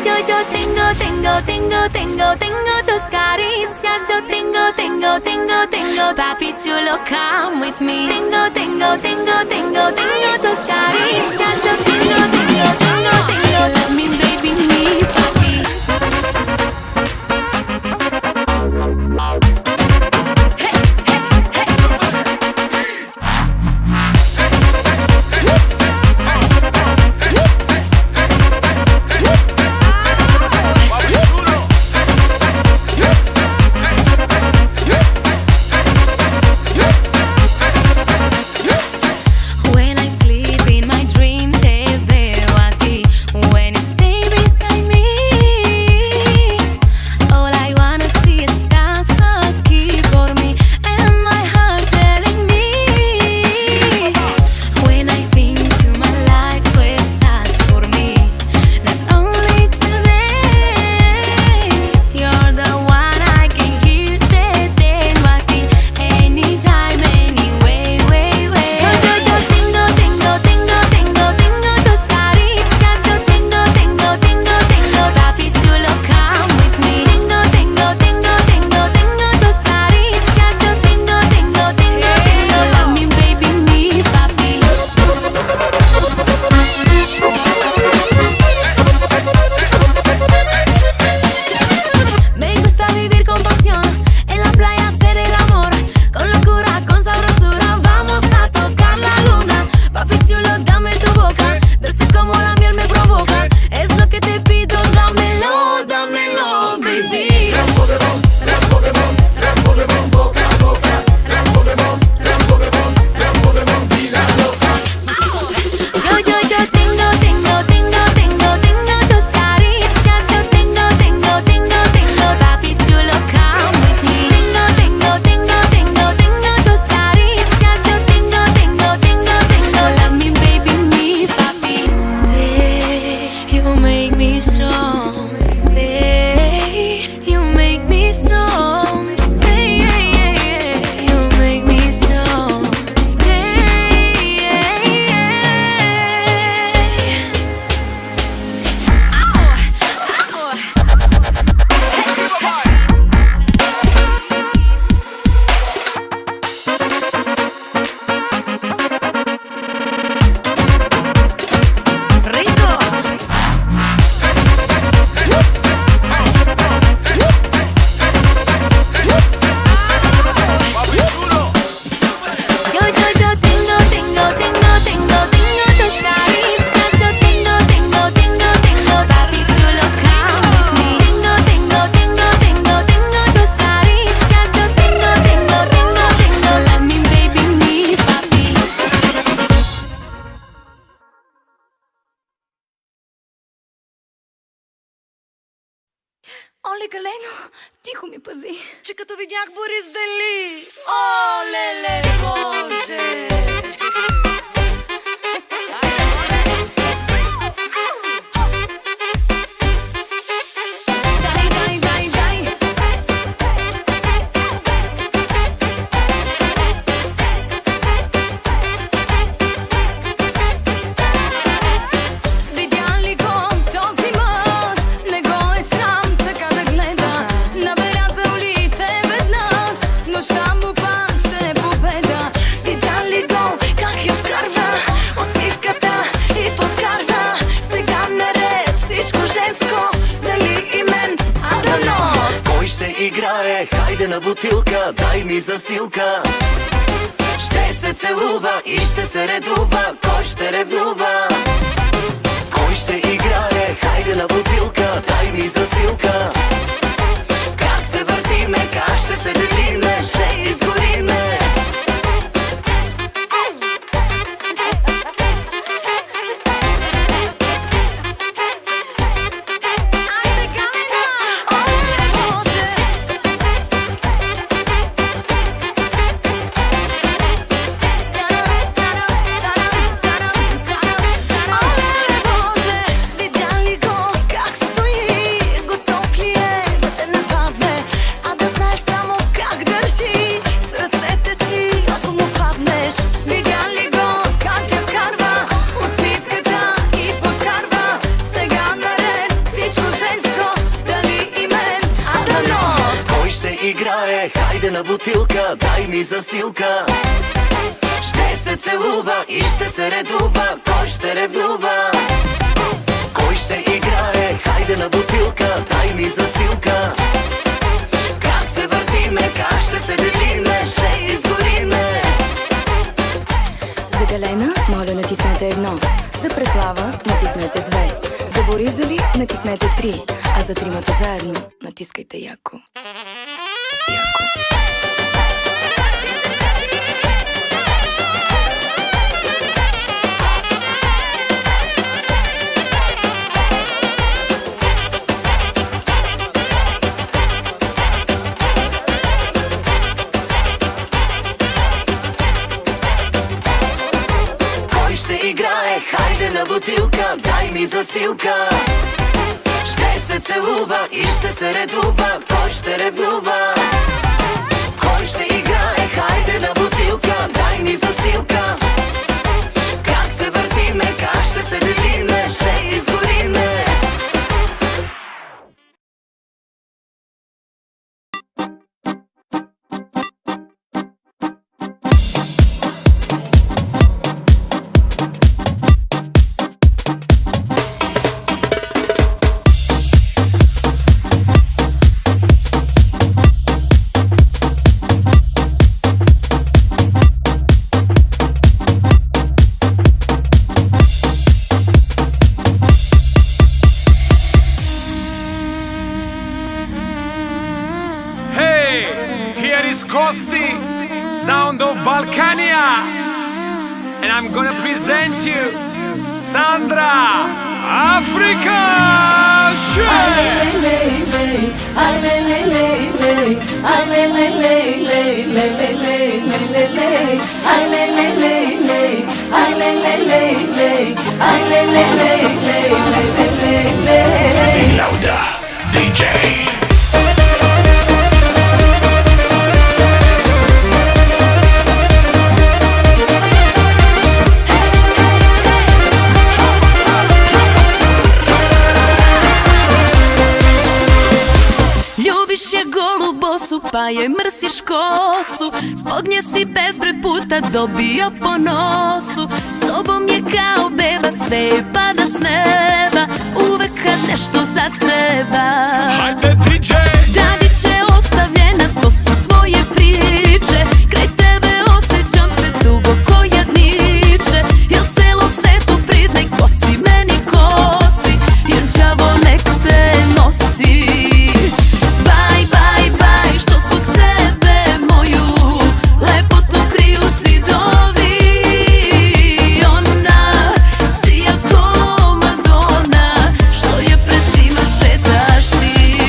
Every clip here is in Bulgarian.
Tengo tus caricias. Yo tengo, papi chulo, come with me. Tengo tus caricias. Yo tengo, love me baby, me papi. Оле, Галено, тихо ми пази, че като видях Борис Дали. О, леле, Боже! Хайде на бутилка, дай ми засилка. Ще се целува и ще се редува. Кой ще ревнува? Кой ще играе? Хайде на бутилка, дай ми засилка. Как се въртиме, как ще се делиме, ще изгориме. хайде на бутилка, дай ми засилка. Ще се целува и ще се редува, кой ще ревнува? Кой ще играе, хайде на бутилка, дай ми засилка. Как се въртиме, как ще се делиме, ще изгориме. За Галена, моля натиснете 1. За Преслава натиснете 2. За Борис Дали натиснете 3. А за тримата заедно натискайте яко. Хайде на бутилка, дай ми засилка. Ще се целува и ще се редува, кой ще ревнува? Кой ще играе, хайде на бутилка, дай ми засилка. Как се въртиме, как ще се делиме, ще изгориме. Kosti, sound of Balkania, and I'm gonna present you Sandra Africa. Sing louder, DJ. Pa joj mrsiš kosu, zbog nje si bezbroj puta dobio po nosu. S tobom je kao beba, sve je pada s neba, uvek kad nešto zatreba. Hajde DJ! Da bit će ostavljena, to su tvoje priče. Kraj tebe osjećam se dugo ko jadniče. Jel celo svetu priznaj ko si meni kosi, jer đavo nek te nosi. Bye, bye, bye, što zbog tebe moju lepotu kriju zidovi. Ona si jako Madonna, što je pred svima šetaš ti.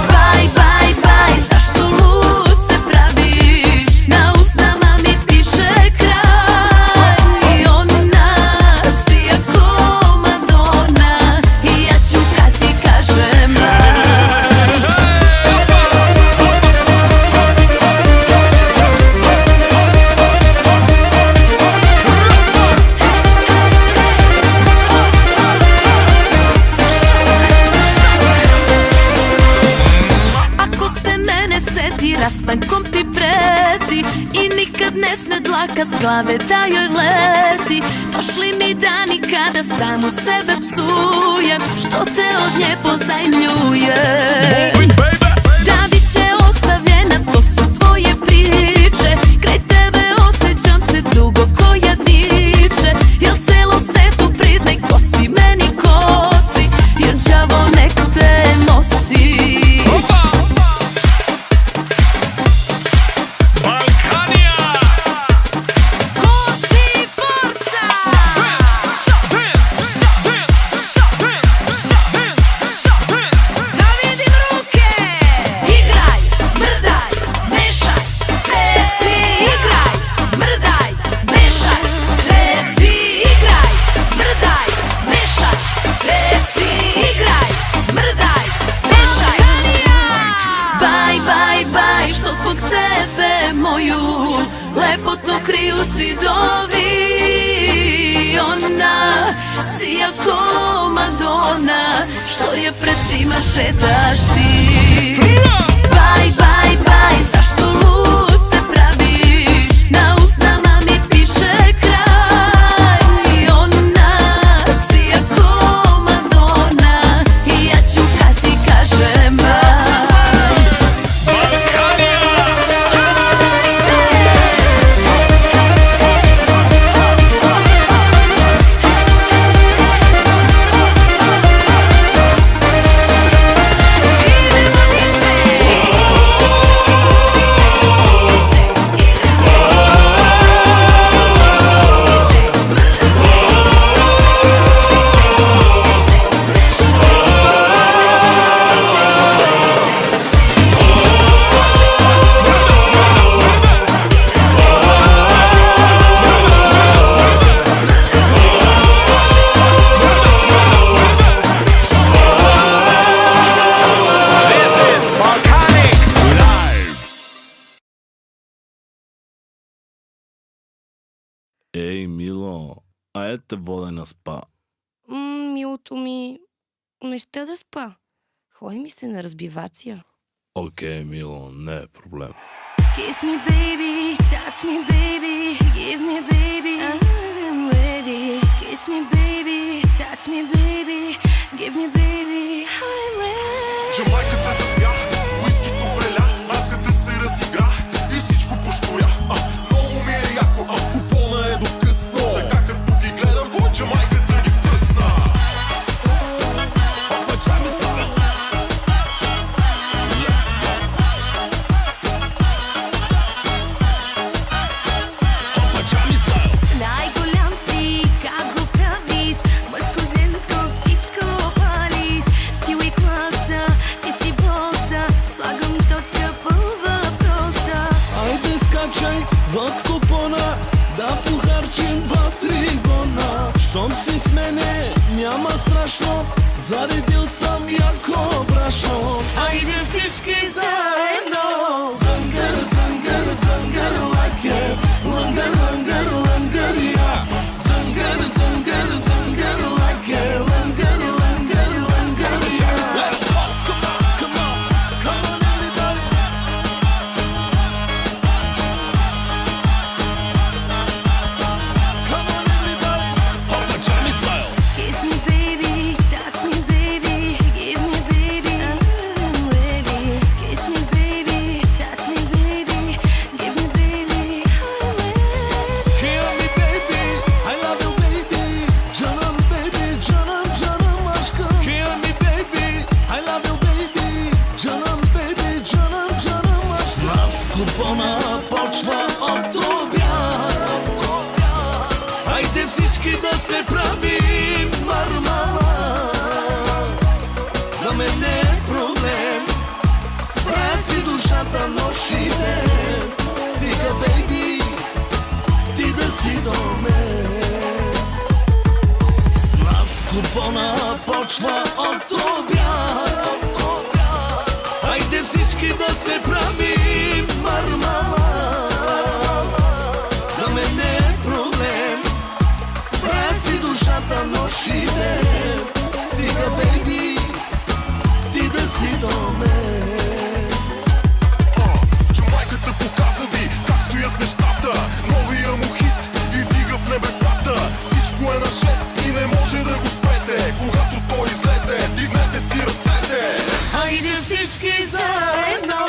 Bye, bye, bye, zašto lud se praviš, na usnama mi piše kraj. Ona si jako Madonna i ja ću kad ti kažem bye. Ako se mene seti, rastankom ti preti i nikad ne sme dlaka s glave da joj leti. Došli mi dani kada samu sebe psujem, što te od nje pozajmljujem. Da bit će ostavljena, to su tvoje priče. Kraj tebe osjećam se dugo ko jadniče. Jel celo svetu priznaj ko si meni kosi, jer đavo nek te nosi. Balkania! Kosti forca! Da vidim ruke! Igraj, mrdaj, mešaj, tresi. Igraj, mrdaj, mešaj, tresi. Igraj, mrdaj, mešaj, tresi. Igraj, mrdaj, mešaj. Bye, bye, bye, što zbog tebe moju lepotu kriju zidovi. Ona si jako Madonna, što je pred svima šetaš ti. Bye, bye, bye, zašto Ей, мило, айде те вода на спа. Милото ми, не ще да спа. Ходи ми се на разбивация. Окей, мило, не е проблем. Kiss me baby, touch me baby, give me baby, I'm ready. Kiss me baby, touch me baby, give me baby, I'm ready. Джамайката запя, уискито преля, маската се разигра и всичко пошторя. Много ми е яко, купона е до късно. Така като ги гледам, Джамайката ги пръсна. Най-голям си, как го правиш, мъжко-женско всичко палиш. Стил и класа, ти си боса, слагам точка по въпроса. Айде скачай в купона, да похарчим 2-3 гона. Щом си с мене, няма страшно, заредил съм яко брашно. Айде всички заедно! Зънгър, зънгър, зънгър, лаке, лънгър, лънгър, лънгър, я. Зънгър, зънгър, зънгър, лаке, лънгър, лънгър, лънгър, я. Let's go! Come on, come on, come on everybody! Come on everybody! Papa Johnny style! Kiss me baby, touch me baby, give me baby, I'm ready. Kiss me baby, touch me baby, give me baby, I'm ready. Hear me baby, I love you baby. Canım baby, canım canım aşkım. Hear me baby, I love you baby. Canım baby, canım canım aşkım. С нас купона почва от обяд. Айде всички да се правим мармала. За мен не е проблем. Правя си душата нощ и ден. Стига бейби, ти да си до мен. С нас купона почва от обяд. Айде всички да се правим мармала. За мен не е проблем. Правя си душата нощ и ден. Стига бейби, ти да си до мен. Джамайката показа ви как стоят нещата. Новия му хит ви вдига в небесата. Всичко е на 6 и не може да го спрете. Когато той излезе, дигнете си ръцете. Айде всички заедно!